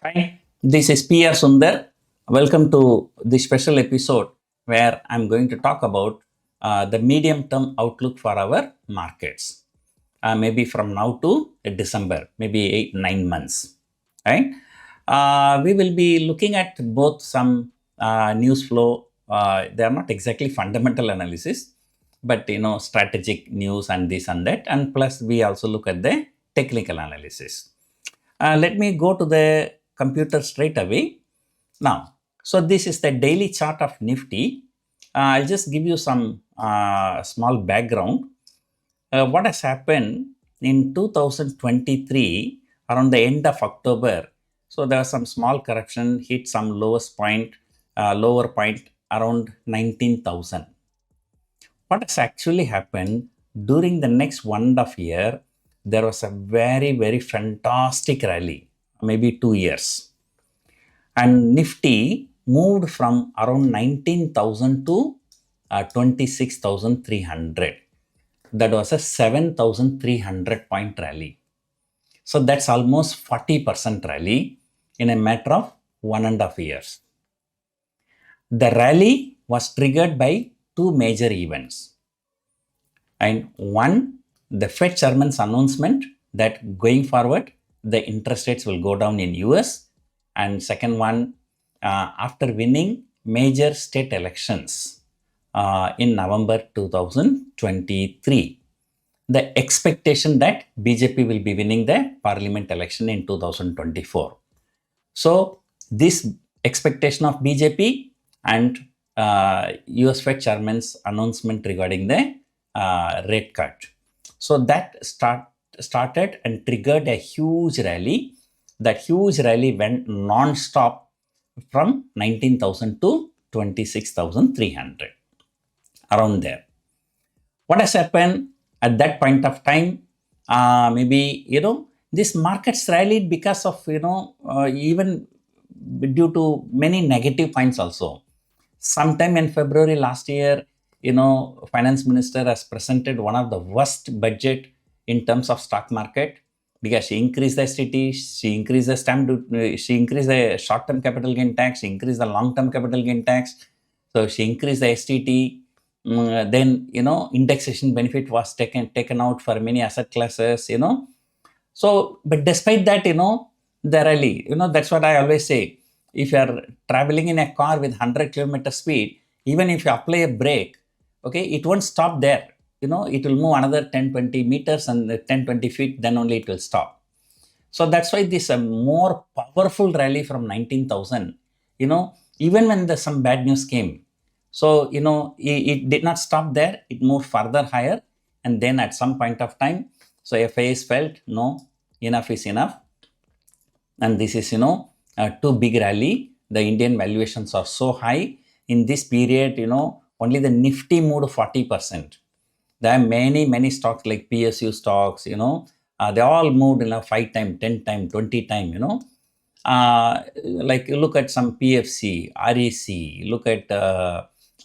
Hi, this is PR Sundar. Welcome to this special episode where I'm going to talk about the medium term outlook for our markets. Maybe from now to December, maybe 8-9 months. Right? We will be looking at both some news flow. They are not exactly fundamental analysis, but strategic news and this and that. And plus, we also look at the technical analysis. Let me go to the computer straight away. Now, so this is the daily chart of Nifty. I'll just give you some small background. What has happened in 2023, around the end of October, so there was some small correction, hit some lower point around 19,000. What has actually happened during the next 1.5 year, there was a very fantastic rally, maybe 2 years. And Nifty moved from around 19,000 to 26,300. That was a 7,300 point rally. So that's almost 40% rally in a matter of 1.5 years. The rally was triggered by two major events. And one, the Fed chairman's announcement that going forward, the interest rates will go down in US. And second one, after winning major state elections in November 2023, the expectation that BJP will be winning the parliament election in 2024. So this expectation of BJP and US Fed chairman's announcement regarding the rate cut. So that started and triggered a huge rally. That huge rally went non-stop from 19,000 to 26,300, around there. What has happened at that point of time? Maybe, this markets rallied because of, even due to many negative points also. Sometime in February last year, finance minister has presented one of the worst budget in terms of stock market because she increased the STT, she increased the stamp duty, she increased the short-term capital gain tax, she increased the long-term capital gain tax. So she increased the STT. Then, indexation benefit was taken out for many asset classes, So, but despite that, the rally, that's what I always say. If you are traveling in a car with 100 km speed, even if you apply a brake, okay, it won't stop there. It will move another 10-20 meters and 10-20 feet, then only it will stop. So that's why this more powerful rally from 19,000, even when some bad news came. So, it did not stop there. It moved further higher. And then at some point of time, so FIIs felt, no, enough is enough. And this is, too big rally. The Indian valuations are so high. In this period, only the Nifty moved 40%. There are many stocks like PSU stocks, they all moved 5 times, 10 times, 20 times, like look at some PFC, REC, look at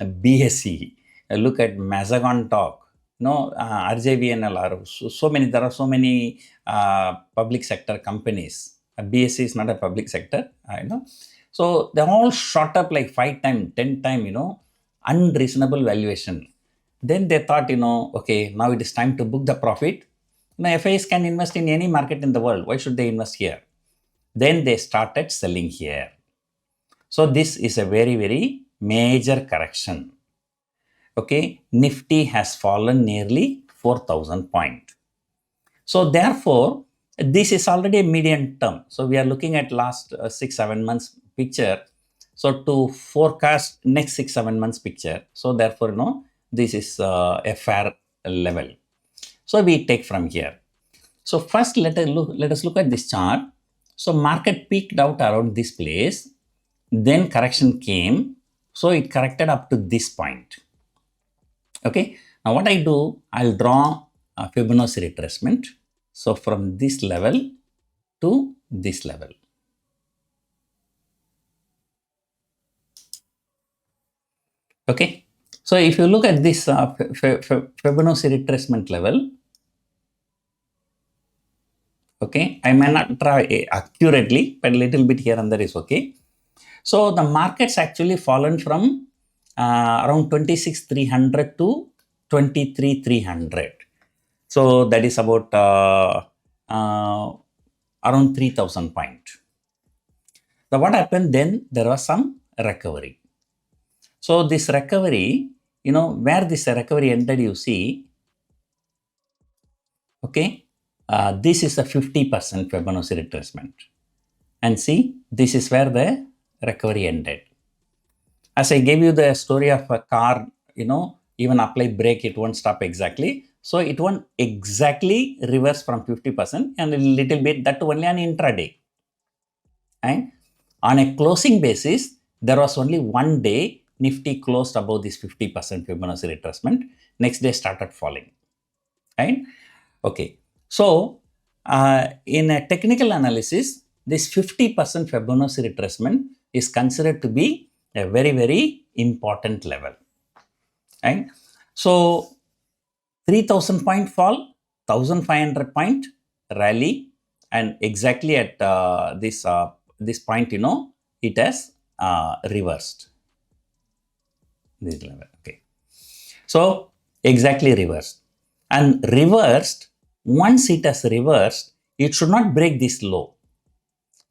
BSE, look at Mazagon Talk, RJVNLR. So many, there are so many public sector companies. BSE is not a public sector, So they all shot up like 5 times, 10 times, unreasonable valuation. Then they thought, okay, now it is time to book the profit. FIs can invest in any market in the world. Why should they invest here? Then they started selling here. So this is a very major correction. Okay, Nifty has fallen nearly 4,000 points. So therefore, this is already a medium term. So we are looking at last 6-7 months picture. So to forecast next 6-7 months picture. So therefore, this is a fair level. So we take from here. So first, let us look at this chart. So market peaked out around this place. Then correction came. So it corrected up to this point. Okay. Now what I do, I'll draw a Fibonacci retracement. So from this level to this level. Okay. So if you look at this Fibonacci retracement level, Okay, I may not try accurately, but a little bit here and there is okay. So the market's actually fallen from around 26,300 to 23,300. So that is about around 3,000 points. So what happened then? There was some recovery. So this recovery, where this recovery ended, you see, okay, this is a 50% Fibonacci retracement. And see, this is where the recovery ended. As I gave you the story of a car, even apply brake, it won't stop exactly. So it won't exactly reverse from 50% and a little bit, that only on intraday. And on a closing basis, there was only one day Nifty closed above this 50% Fibonacci retracement. Next day started falling. Right? Okay. So in a technical analysis, this 50% Fibonacci retracement is considered to be a very, very important level. Right? So 3,000 point fall, 1,500 point rally, and exactly at this point, it has reversed this level. Okay, so exactly reversed, and reversed. Once it has reversed, it should not break this low.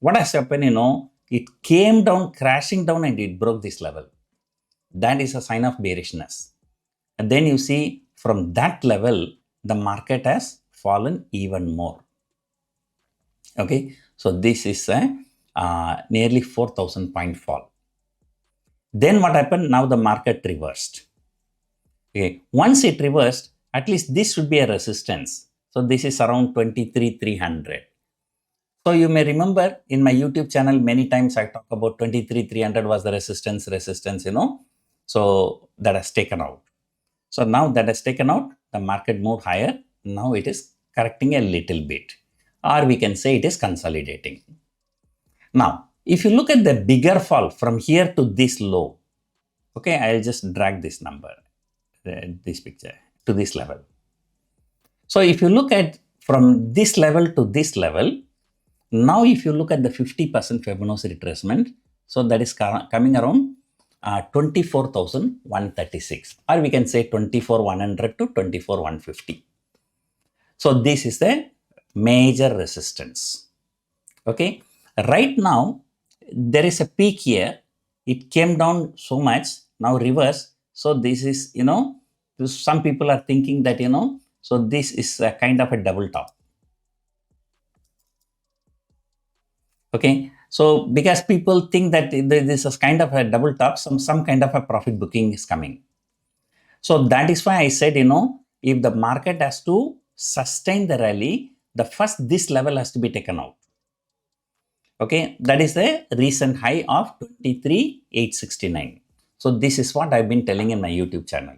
What has happened? It came down, crashing down, and it broke this level. That is a sign of bearishness. And then you see from that level, the market has fallen even more. Okay, so this is a nearly 4,000 point fall. Then what happened? Now the market reversed. Okay, once it reversed, at least this should be a resistance. So this is around 23,300. So you may remember in my YouTube channel, many times I talk about 23,300 was the resistance, So that has taken out. So now that has taken out, the market moved higher. Now it is correcting a little bit, or we can say it is consolidating. Now, if you look at the bigger fall from here to this low, okay, I'll just drag this number, this picture to this level. So if you look at from this level to this level, now if you look at the 50% Fibonacci retracement, so that is coming around 24,136, or we can say 24,100 to 24,150. So this is the major resistance. Okay, right now there is a peak here. It came down so much, now reverse. So this is, some people are thinking that, so this is a kind of a double top. Okay, so because people think that this is kind of a double top, some kind of a profit booking is coming. So that is why I said, if the market has to sustain the rally, this level has to be taken out. Okay, that is the recent high of 23,869. So this is what I've been telling in my YouTube channel.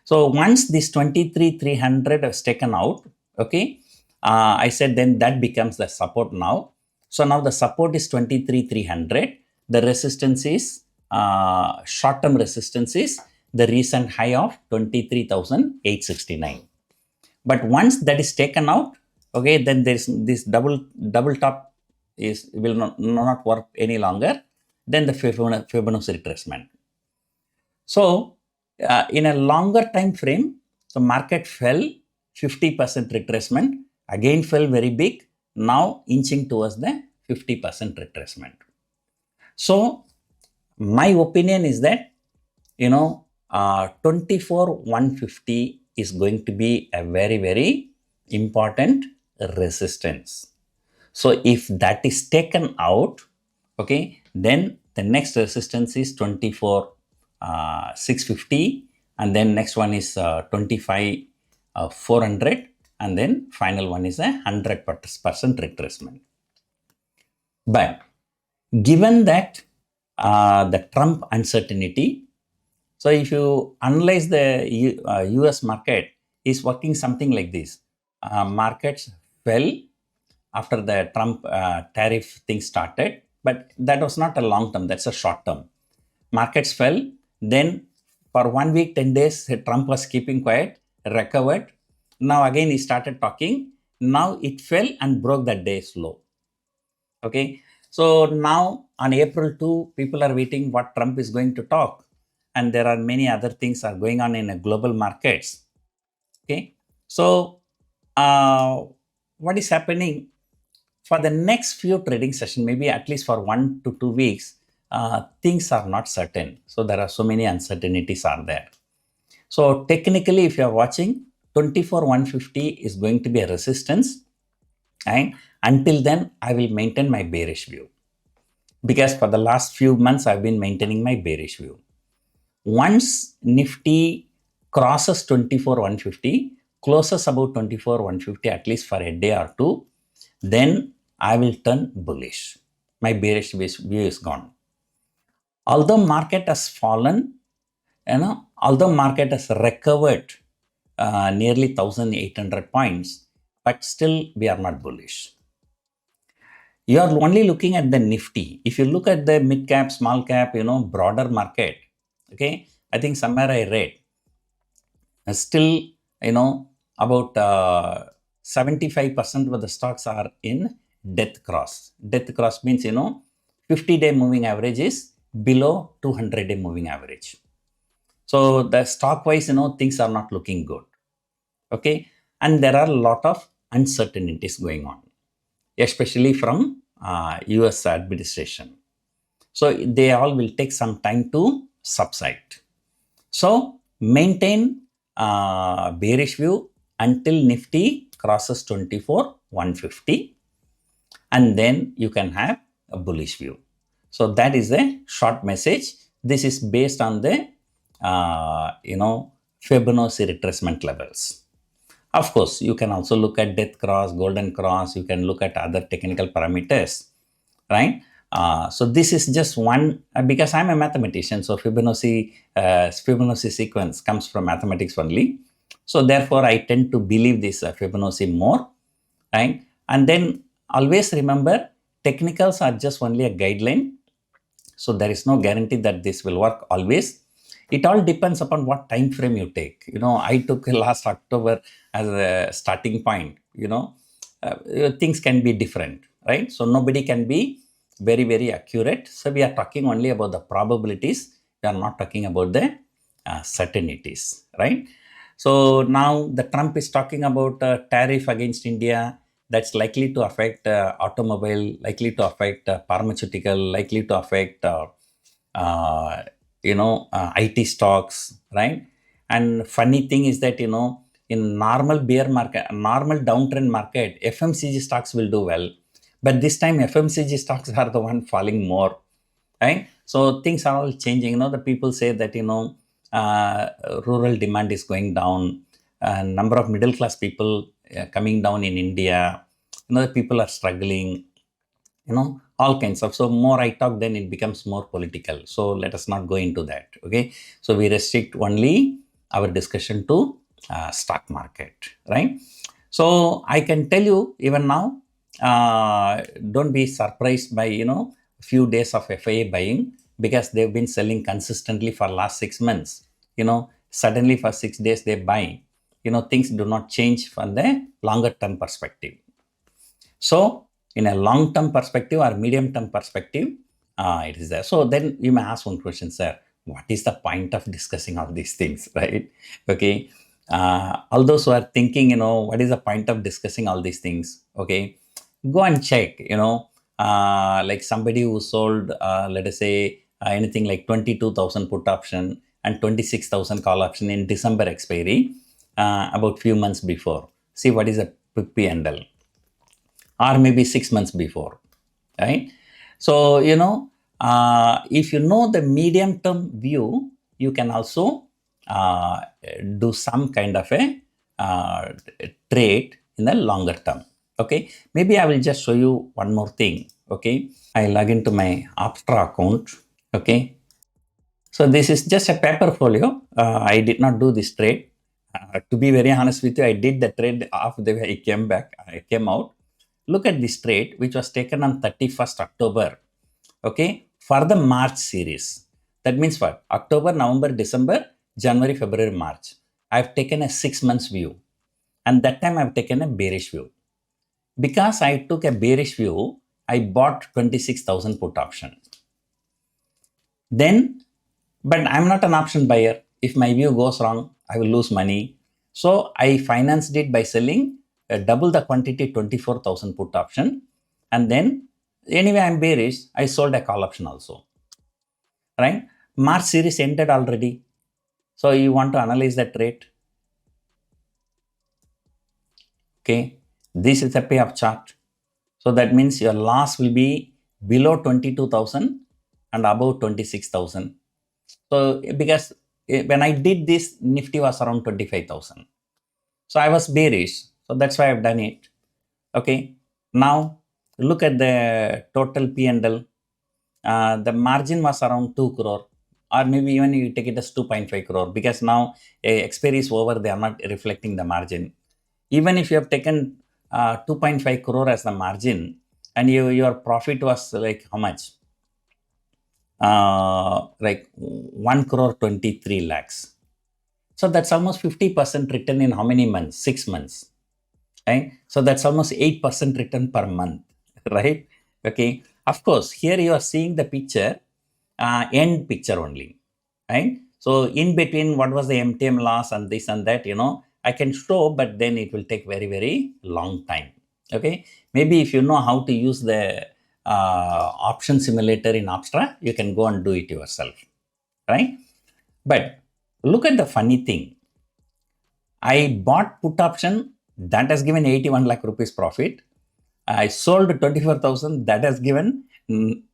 So once this 23,300 is taken out, okay, I said then that becomes the support now. So now the support is 23,300. The resistance is, short-term resistance is the recent high of 23,869. But once that is taken out, okay, then there's this double top will not work any longer. Then the Fibonacci retracement. So in a longer time frame, the market fell 50% retracement, again fell very big, now inching towards the 50% retracement. So my opinion is that, 24,150 is going to be a very, very important resistance. So if that is taken out, okay, then the next resistance is 24,650, and then next one is 25,400, and then final one is 100% retracement. But given that the Trump uncertainty, so if you analyze the US market, is working something like this. Markets fell after the Trump tariff thing started, but that was not a long term, that's a short term. Markets fell, then for 1 week, 10 days, Trump was keeping quiet, recovered. Now again he started talking, Now it fell and broke the day's low. Okay. So now on April 2, people are waiting what Trump is going to talk. And there are many other things are going on in global markets. Okay. So what is happening for the next few trading session, maybe at least for 1 to 2 weeks, things are not certain. So there are so many uncertainties are there. So technically, if you are watching, 24,150 is going to be a resistance. And until then, I will maintain my bearish view. Because for the last few months, I've been maintaining my bearish view. Once Nifty crosses 24,150, closes about 24,150 at least for a day or two, then I will turn bullish. My bearish view is gone. Although market has fallen, although market has recovered nearly 1,800 points, but still we are not bullish. You are only looking at the Nifty. If you look at the mid cap, small cap, broader market, okay, I think somewhere I read, still, about 75% of the stocks are in death cross. Death cross means, 50-day moving average is below 200-day moving average. So the stock wise, things are not looking good. Okay. And there are a lot of uncertainties going on, especially from US administration. So they all will take some time to subside. So maintain bearish view until Nifty crosses 24,150, and then you can have a bullish view. So that is a short message. This is based on the Fibonacci retracement levels. Of course, you can also look at death cross, golden cross. You can look at other technical parameters, right? So this is just one, because I'm a mathematician, so Fibonacci sequence comes from mathematics only. So therefore, I tend to believe this Fibonacci more, right? And then always remember, technicals are just only a guideline. So there is no guarantee that this will work always. It all depends upon what time frame you take. I took last October as a starting point. Things can be different, right? So nobody can be very, very accurate. So we are talking only about the probabilities. We are not talking about the certainties, right? So now the Trump is talking about tariff against India that's likely to affect automobile, likely to affect pharmaceutical, likely to affect IT stocks, right? And funny thing is that, in normal bear market, normal downtrend market, FMCG stocks will do well. But this time FMCG stocks are the one falling more, right? So things are all changing. The people say that, rural demand is going down. Number of middle class people coming down in India. The people are struggling. All kinds of. So more I talk, then it becomes more political. So let us not go into that. Okay. So we restrict only our discussion to stock market, right? So I can tell you even now, don't be surprised by, few days of FII buying, because they've been selling consistently for last 6 months. Suddenly for 6 days they buy. Things do not change from the longer term perspective. So in a long-term perspective or medium-term perspective, it is there. So then you may ask one question, sir, what is the point of discussing all these things, right? Okay. All those who are thinking, what is the point of discussing all these things? Okay. Go and check, like somebody who sold, let us say, anything like 22,000 put option and 26,000 call option in December expiry, about few months before. See what is a P&L. Or maybe 6 months before, right? So, if you know the medium term view, you can also do some kind of a trade in the longer term. Okay. Maybe I will just show you one more thing. Okay. I log into my Optra account. Okay. So this is just a paper folio. I did not do this trade. To be very honest with you, I did the trade after the way I came out. Look at this trade, which was taken on 31st October, okay, for the March series. That means what? October, November, December, January, February, March. I've taken a 6 months view. And that time I've taken a bearish view. Because I took a bearish view, I bought 26,000 put option. Then, but I'm not an option buyer. If my view goes wrong, I will lose money. So I financed it by selling double the quantity, 24,000 put option. And then anyway, I'm bearish. I sold a call option also. Right? March series ended already. So you want to analyze that rate. Okay. This is a payoff chart. So that means your loss will be below 22,000 and above 26,000. So because when I did this, Nifty was around 25,000. So I was bearish. So that's why I've done it. Okay. Now look at the total P&L. The margin was around 2 crore, or maybe even you take it as 2.5 crore, because now expiry is over, they are not reflecting the margin. Even if you have taken 2.5 crore as the margin, and your profit was like how much? Like 1 crore 23 lakhs. So that's almost 50% return in how many months? 6 months. Right? So that's almost 8% return per month. Right? Okay. Of course, here you are seeing the picture, end picture only. Right? So in between, what was the MTM loss and this and that, I can show, but then it will take very, very long time. Okay. Maybe if you know how to use the option simulator in Abstra, you can go and do it yourself. Right? But look at the funny thing. I bought put option that has given 81 lakh rupees profit. I sold 24,000 that has given 9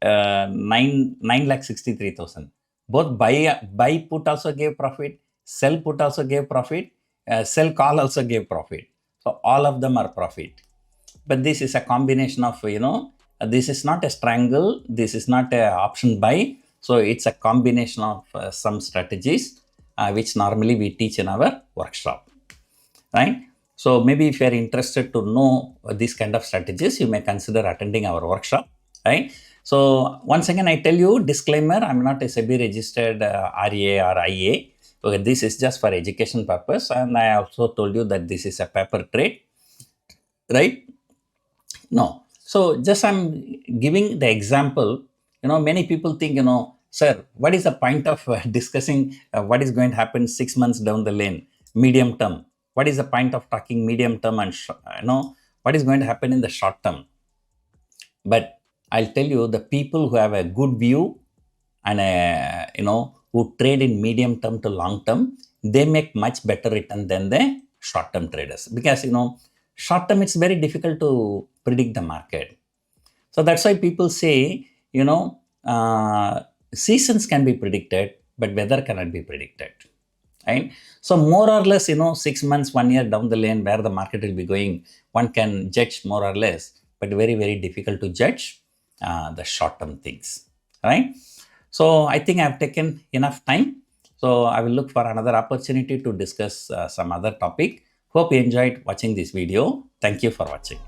lakh 63,000. Both buy put also gave profit, sell put also gave profit, sell call also gave profit. So all of them are profit. But this is a combination of, this is not a strangle, this is not a option buy. So it's a combination of some strategies which normally we teach in our workshop. Right? So maybe if you are interested to know these kind of strategies, you may consider attending our workshop. Right? So once again, I tell you, disclaimer, I'm not a SEBI registered RA or IA. Okay, this is just for education purpose. And I also told you that this is a paper trade. Right? No. So just I'm giving the example. Many people think, sir, what is the point of discussing what is going to happen 6 months down the lane, medium term? What is the point of talking medium term and what is going to happen in the short term? But I'll tell you, the people who have a good view and who trade in medium term to long term, they make much better return than the short term traders, because short term it's very difficult to predict the market. So that's why people say, seasons can be predicted, but weather cannot be predicted. Right? So more or less, 6 months, 1 year down the lane where the market will be going, one can judge more or less, but very, very difficult to judge the short-term things. Right? So I think I've taken enough time. So I will look for another opportunity to discuss some other topic. Hope you enjoyed watching this video. Thank you for watching.